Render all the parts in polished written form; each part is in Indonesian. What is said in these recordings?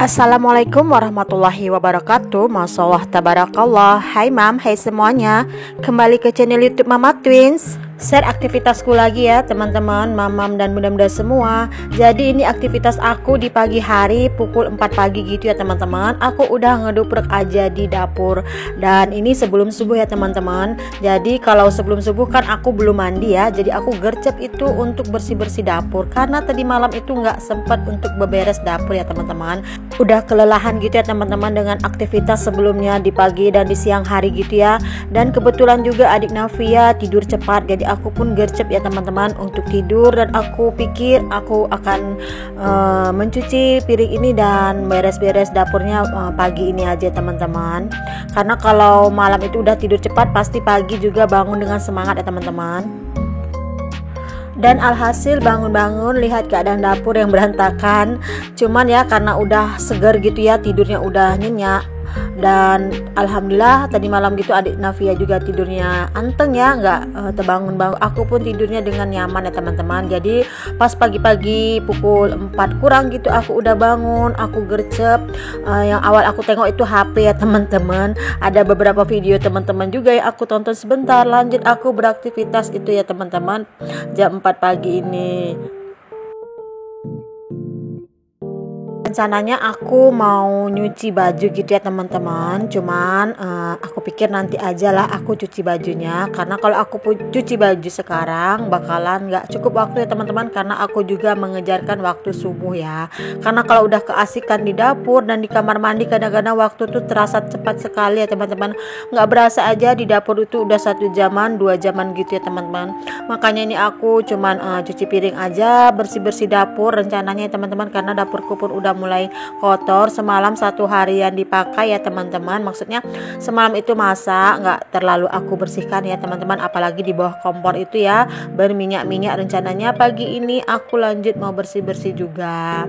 Assalamualaikum warahmatullahi wabarakatuh. Masya Allah, tabarakallah. Hai mam, hai semuanya. Kembali ke channel YouTube Mama Twins. Share aktivitasku lagi ya teman-teman, mamam dan bunda-bunda semua. Jadi ini aktivitas aku di pagi hari pukul 4 pagi gitu ya teman-teman. Aku udah ngeduprek aja di dapur. Dan ini sebelum subuh ya teman-teman. Jadi kalau sebelum subuh kan aku belum mandi ya. Jadi aku gercep itu untuk bersih-bersih dapur. Karena tadi malam itu nggak sempat untuk beberes dapur ya teman-teman. Udah kelelahan gitu ya teman-teman dengan aktivitas sebelumnya di pagi dan di siang hari gitu ya. Dan kebetulan juga adik Navia tidur cepat, jadi aku pun gercep ya teman-teman untuk tidur. Dan aku pikir aku akan mencuci piring ini dan beres-beres dapurnya pagi ini aja teman-teman. Karena kalau malam itu udah tidur cepat, pasti pagi juga bangun dengan semangat ya teman-teman. Dan alhasil bangun-bangun lihat keadaan dapur yang berantakan. Cuman ya karena udah segar gitu ya, tidurnya udah nyenyak. Dan alhamdulillah tadi malam gitu adik Navia juga tidurnya anteng ya, nggak terbangun-bangun. Aku pun tidurnya dengan nyaman ya teman-teman. Jadi pas pagi-pagi pukul 4 kurang gitu aku udah bangun, aku gercep. Yang awal aku tengok itu HP ya teman-teman. Ada beberapa video teman-teman juga yang aku tonton sebentar. Lanjut aku beraktivitas itu ya teman-teman, jam 4 pagi ini. Rencananya aku mau nyuci baju gitu ya teman-teman. Cuman aku pikir nanti aja lah aku cuci bajunya. Karena kalau aku cuci baju sekarang bakalan gak cukup waktu ya teman-teman. Karena aku juga mengejarkan waktu subuh ya. Karena kalau udah keasikan di dapur dan di kamar mandi, kadang-kadang waktu tuh terasa cepat sekali ya teman-teman. Gak berasa aja di dapur itu udah 1 jaman 2 jaman gitu ya teman-teman. Makanya ini aku cuman cuci piring aja, bersih-bersih dapur rencananya ya teman-teman. Karena dapurku pun udah mulai kotor. Semalam 1 harian dipakai ya teman-teman. Maksudnya semalam itu masak, nggak terlalu aku bersihkan ya teman-teman. Apalagi di bawah kompor itu ya berminyak-minyak. Rencananya pagi ini aku lanjut mau bersih-bersih juga.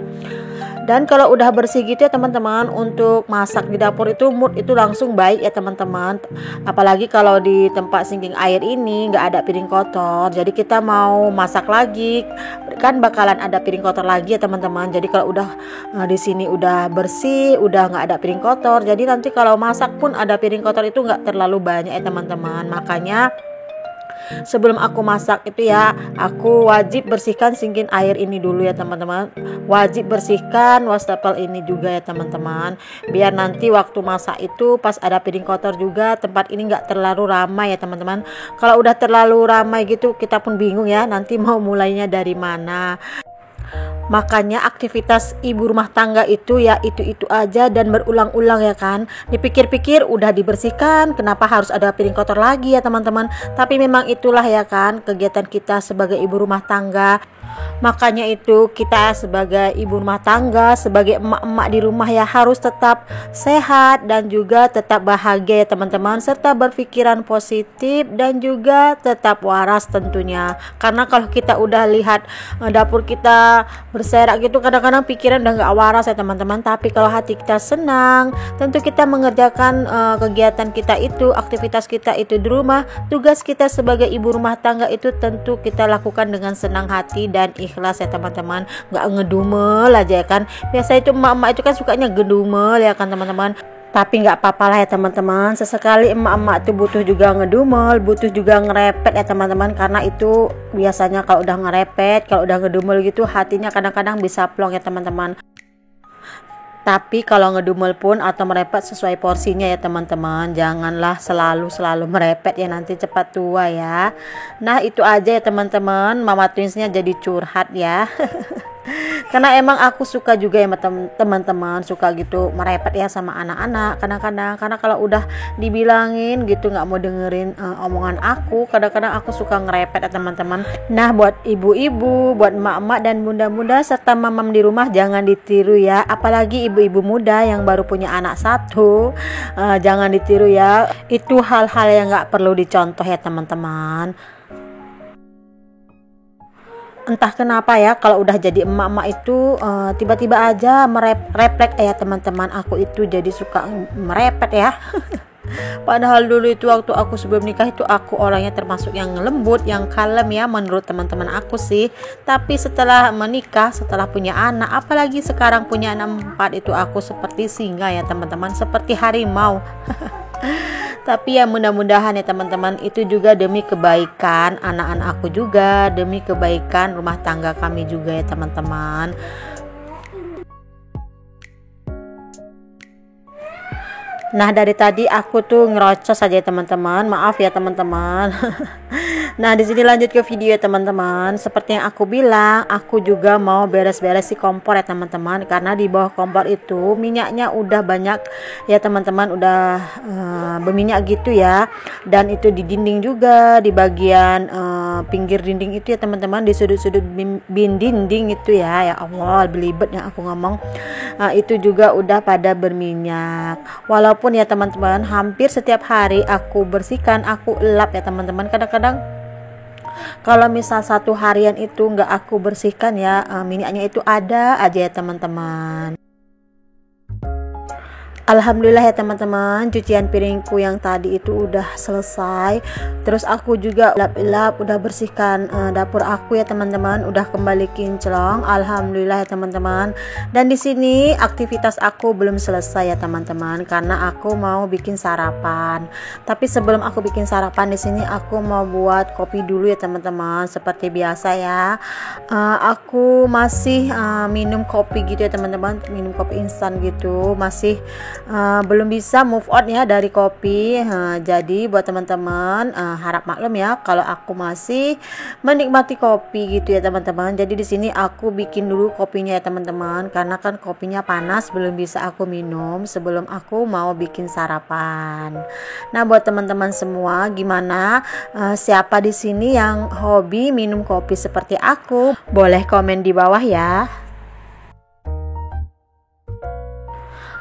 Dan kalau udah bersih gitu ya teman-teman, untuk masak di dapur itu mood itu langsung baik ya teman-teman. Apalagi kalau di tempat sinking air ini nggak ada piring kotor. Jadi kita mau masak lagi kan bakalan ada piring kotor lagi ya teman-teman. Jadi kalau udah di sini udah bersih, udah nggak ada piring kotor. Jadi nanti kalau masak pun ada piring kotor itu nggak terlalu banyak ya teman-teman. Makanya sebelum aku masak itu ya, aku wajib bersihkan sinking air ini dulu ya teman-teman. Wajib bersihkan wastafel ini juga ya teman-teman. Biar nanti waktu masak itu pas ada piring kotor juga, tempat ini nggak terlalu ramai ya teman-teman. Kalau udah terlalu ramai gitu kita pun bingung ya nanti mau mulainya dari mana. Makanya aktivitas ibu rumah tangga itu ya itu aja dan berulang-ulang ya kan. Dipikir-pikir udah dibersihkan, kenapa harus ada piring kotor lagi ya teman-teman. Tapi memang itulah ya kan kegiatan kita sebagai ibu rumah tangga. Makanya itu kita sebagai ibu rumah tangga, sebagai emak-emak di rumah ya harus tetap sehat dan juga tetap bahagia ya teman-teman. Serta berpikiran positif dan juga tetap waras tentunya. Karena kalau kita udah lihat dapur kita berserak gitu, kadang-kadang pikiran udah gak waras ya teman-teman. Tapi kalau hati kita senang, tentu kita mengerjakan kegiatan kita itu, aktivitas kita itu di rumah. Tugas kita sebagai ibu rumah tangga itu tentu kita lakukan dengan senang hati dan ikhlas ya teman-teman. Nggak ngedumel aja ya kan. Biasa itu emak-emak itu kan sukanya gedumel ya kan teman-teman. Tapi nggak apa-apa lah ya teman-teman. Sesekali emak-emak itu butuh juga ngedumel, butuh juga ngerepet ya teman-teman. Karena itu biasanya kalau udah ngerepet, kalau udah ngedumel gitu hatinya kadang-kadang bisa plong ya teman-teman. Tapi kalau ngedumel pun atau merepet sesuai porsinya ya teman-teman. Janganlah selalu merepet ya, nanti cepat tua ya. Nah itu aja ya teman-teman, Mama Twinsnya jadi curhat ya. Karena emang aku suka juga ya teman-teman, suka gitu merepet ya sama anak-anak kadang-kadang. Karena kalau udah dibilangin gitu nggak mau dengerin omongan aku, kadang-kadang aku suka ngerepet ya teman-teman. Nah buat ibu-ibu, buat emak-emak dan bunda-bunda serta mamam di rumah jangan ditiru ya. Apalagi ibu-ibu muda yang baru punya anak 1, jangan ditiru ya. Itu hal-hal yang nggak perlu dicontoh ya teman-teman. Entah kenapa ya kalau udah jadi emak-emak itu tiba-tiba aja refleks ya teman-teman. Aku itu jadi suka merepet ya. Padahal dulu itu waktu aku sebelum nikah itu aku orangnya termasuk yang lembut, yang kalem ya menurut teman-teman aku sih. Tapi setelah menikah, setelah punya anak, apalagi sekarang punya anak 4 itu aku seperti singa ya teman-teman, seperti harimau. Tapi ya mudah-mudahan ya teman-teman, itu juga demi kebaikan anak-anak aku juga, demi kebaikan rumah tangga kami juga ya teman-teman. Nah, dari tadi aku tuh ngerocos aja ya teman-teman. Maaf ya teman-teman. Nah, di sini lanjut ke video ya teman-teman. Seperti yang aku bilang, aku juga mau beres-beres si kompor ya teman-teman, karena di bawah kompor itu minyaknya udah banyak ya teman-teman, udah berminyak gitu ya. Dan itu di dinding juga, di bagian pinggir dinding itu ya teman-teman, di sudut-sudut dinding itu ya. Ya Allah, belibet yang aku ngomong. Itu juga udah pada berminyak. Walaupun ya teman-teman, hampir setiap hari aku bersihkan, aku elap ya teman-teman. Kadang-kadang kalau misal satu harian itu nggak aku bersihkan ya, minyaknya itu ada aja ya teman-teman. Alhamdulillah ya teman-teman, cucian piringku yang tadi itu udah selesai. Terus aku juga lap-lap udah bersihkan dapur aku ya teman-teman, udah kembali kinclong. Alhamdulillah ya teman-teman. Dan di sini aktivitas aku belum selesai ya teman-teman, karena aku mau bikin sarapan. Tapi sebelum aku bikin sarapan, di sini aku mau buat kopi dulu ya teman-teman. Seperti biasa ya, aku masih minum kopi gitu ya teman-teman, minum kopi instan gitu, masih belum bisa move on ya dari kopi. Jadi buat teman-teman, harap maklum ya kalau aku masih menikmati kopi gitu ya teman-teman. Jadi di sini aku bikin dulu kopinya ya teman-teman, karena kan kopinya panas, belum bisa aku minum sebelum aku mau bikin sarapan. Nah, buat teman-teman semua, gimana? Siapa di sini yang hobi minum kopi seperti aku? Boleh komen di bawah ya.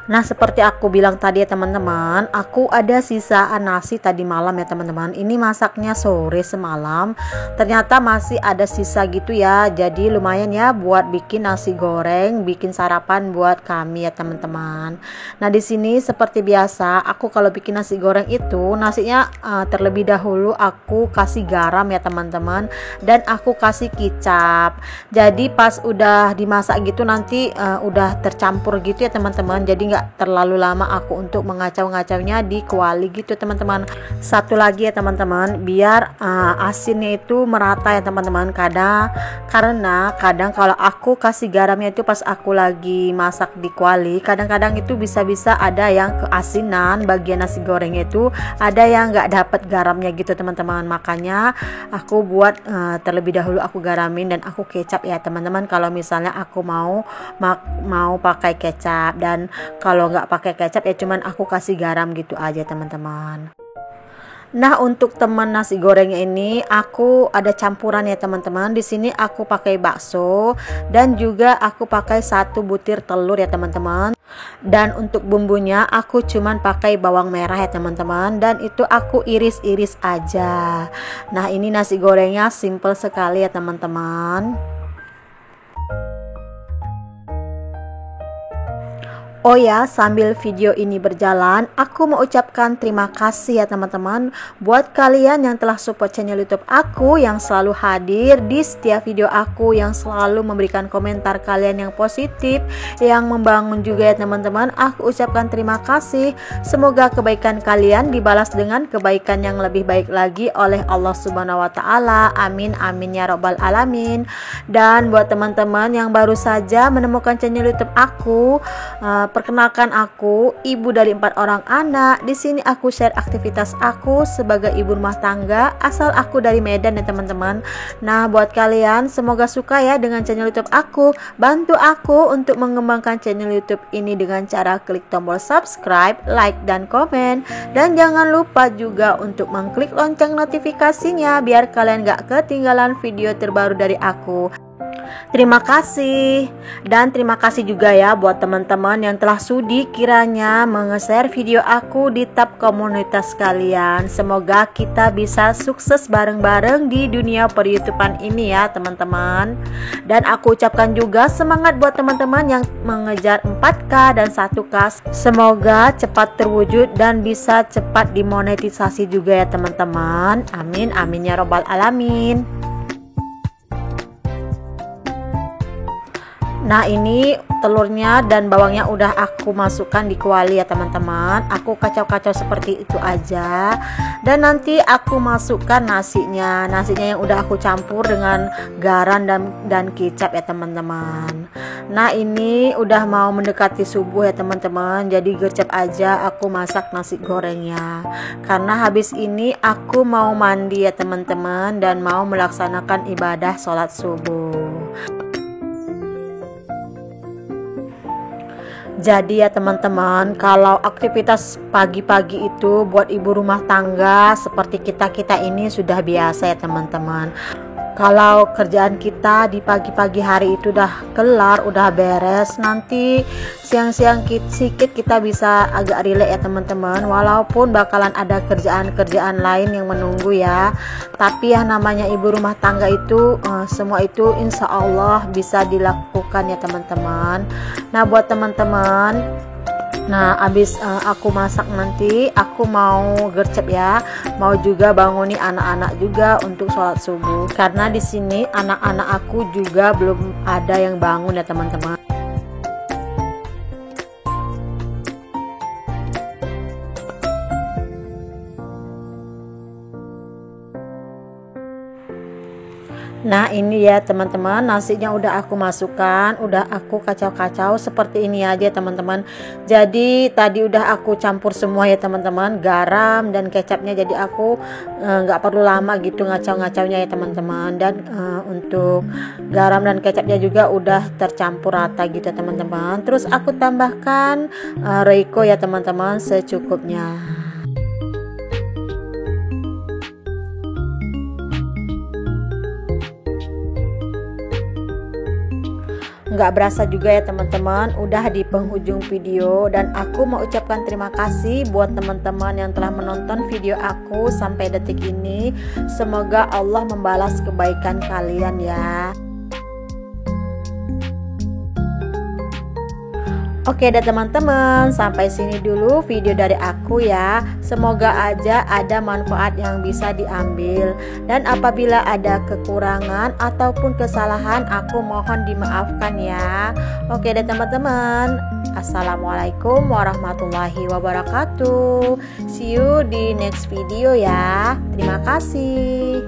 Nah, seperti aku bilang tadi ya teman-teman, aku ada sisaan nasi tadi malam ya teman-teman. Ini masaknya sore semalam, ternyata masih ada sisa gitu ya. Jadi lumayan ya buat bikin nasi goreng, bikin sarapan buat kami ya teman-teman. Nah, di sini seperti biasa, aku kalau bikin nasi goreng itu nasinya terlebih dahulu aku kasih garam ya teman-teman, dan aku kasih kicap. Jadi pas udah dimasak gitu nanti udah tercampur gitu ya teman-teman. Jadi nggak terlalu lama aku untuk mengacau-ngacaunya di kuali gitu teman-teman. Satu lagi ya teman-teman, biar asinnya itu merata ya teman-teman. Karena kadang kalau aku kasih garamnya itu pas aku lagi masak di kuali, kadang-kadang itu bisa-bisa ada yang keasinan bagian nasi gorengnya itu, ada yang nggak dapet garamnya gitu teman-teman. Makanya aku buat terlebih dahulu aku garamin dan aku kecap ya teman-teman, kalau misalnya aku mau pakai kecap. Dan kalau nggak pakai kecap ya cuman aku kasih garam gitu aja teman-teman. Nah, untuk teman nasi gorengnya ini aku ada campuran ya teman-teman. Di sini aku pakai bakso dan juga aku pakai 1 butir telur ya teman-teman. Dan untuk bumbunya aku cuman pakai bawang merah ya teman-teman, dan itu aku iris-iris aja. Nah, ini nasi gorengnya simple sekali ya teman-teman. Oh ya, sambil video ini berjalan, aku mau ucapkan terima kasih ya teman-teman buat kalian yang telah support channel YouTube aku, yang selalu hadir di setiap video aku, yang selalu memberikan komentar kalian yang positif, yang membangun juga ya teman-teman. Aku ucapkan terima kasih. Semoga kebaikan kalian dibalas dengan kebaikan yang lebih baik lagi oleh Allah Subhanahu wa taala. Amin amin ya robbal alamin. Dan buat teman-teman yang baru saja menemukan channel YouTube aku, perkenalkan, aku ibu dari 4 orang anak. Di sini aku share aktivitas aku sebagai ibu rumah tangga, asal aku dari Medan ya teman-teman. Nah, buat kalian semoga suka ya dengan channel YouTube aku. Bantu aku untuk mengembangkan channel YouTube ini dengan cara klik tombol subscribe, like, dan komen. Dan jangan lupa juga untuk mengklik lonceng notifikasinya biar kalian gak ketinggalan video terbaru dari aku. Terima kasih. Dan terima kasih juga ya buat teman-teman yang telah sudi kiranya menge-share video aku di tab komunitas kalian. Semoga kita bisa sukses bareng-bareng di dunia per-YouTubean ini ya teman-teman. Dan aku ucapkan juga semangat buat teman-teman yang mengejar 4K dan 1K. Semoga cepat terwujud dan bisa cepat dimonetisasi juga ya teman-teman. Amin, amin ya robbal alamin. Nah, ini telurnya dan bawangnya udah aku masukkan di kuali ya teman-teman. Aku kacau-kacau seperti itu aja. Dan nanti aku masukkan nasinya. Nasinya yang udah aku campur dengan garam dan kecap ya teman-teman. Nah, ini udah mau mendekati subuh ya teman-teman. Jadi gercep aja aku masak nasi gorengnya. Karena habis ini aku mau mandi ya teman-teman dan mau melaksanakan ibadah sholat subuh. Jadi ya teman-teman, kalau aktivitas pagi-pagi itu buat ibu rumah tangga seperti kita ini sudah biasa ya teman-teman. Kalau kerjaan kita di pagi-pagi hari itu udah kelar, udah beres, nanti siang-siang sedikit kita bisa agak rileks ya teman-teman. Walaupun bakalan ada kerjaan-kerjaan lain yang menunggu ya, tapi ya namanya ibu rumah tangga itu semua itu insya Allah bisa dilakukan ya teman-teman. Nah buat teman-teman, nah abis aku masak nanti aku mau gercep ya, mau juga banguni anak-anak juga untuk sholat subuh karena di sini anak-anak aku juga belum ada yang bangun ya teman-teman. Nah ini ya teman-teman, nasinya udah aku masukkan, udah aku kacau-kacau seperti ini aja teman-teman. Jadi tadi udah aku campur semua ya teman-teman, garam dan kecapnya, jadi aku nggak perlu lama gitu ngacau-ngacaunya ya teman-teman. Dan untuk garam dan kecapnya juga udah tercampur rata gitu ya teman-teman. Terus aku tambahkan Royco ya teman-teman secukupnya. Nggak berasa juga ya teman-teman, udah di penghujung video dan aku mau ucapkan terima kasih buat teman-teman yang telah menonton video aku sampai detik ini. Semoga Allah membalas kebaikan kalian ya. Oke deh teman-teman, sampai sini dulu video dari aku ya. Semoga aja ada manfaat yang bisa diambil. Dan apabila ada kekurangan ataupun kesalahan, aku mohon dimaafkan ya. Oke deh teman-teman, assalamualaikum warahmatullahi wabarakatuh. See you di next video ya. Terima kasih.